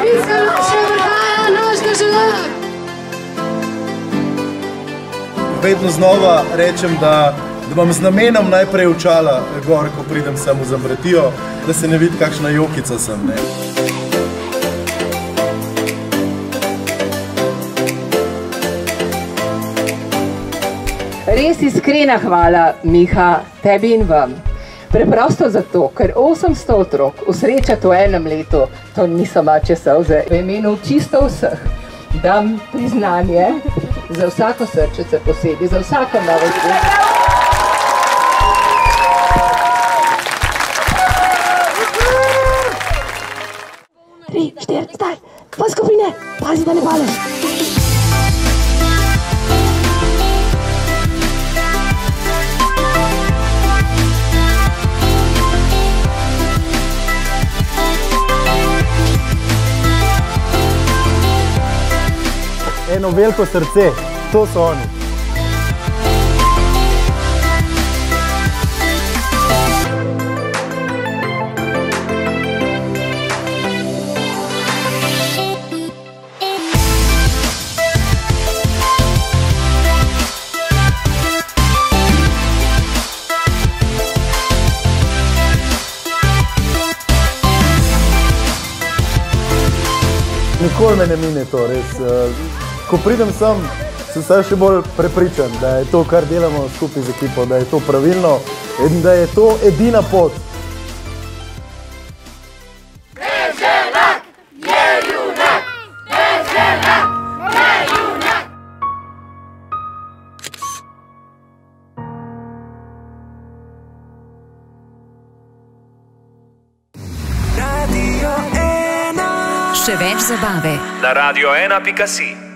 Pisalo še vrhaja naš državljan. Vedno znova rečem, da imam z namenom najprej očala gor, ko pridem sem v Zambretijo, da se ne vidi, kakšna jokica sem. Res iskrena hvala, Miha, tebi in vam. Preprosto zato, ker 800 otrok usrečati v enem letu, to niso mačje solze. V imenu čisto vseh dam priznanje za vsako srčice posebej, za vsako novo zgodbo. 3, 4, staj, pa skupine, pazi, da ne padeš. Eno veliko srce, to so oni. Nikoli me ne mine to, res. Ko pridem sem, sem se še bolj prepričan, da je to, kar delamo skupaj z ekipo, da je to pravilno in da je to edina pot. Deželak je junak! Deželak je junak! Še več zabave na radio1.si.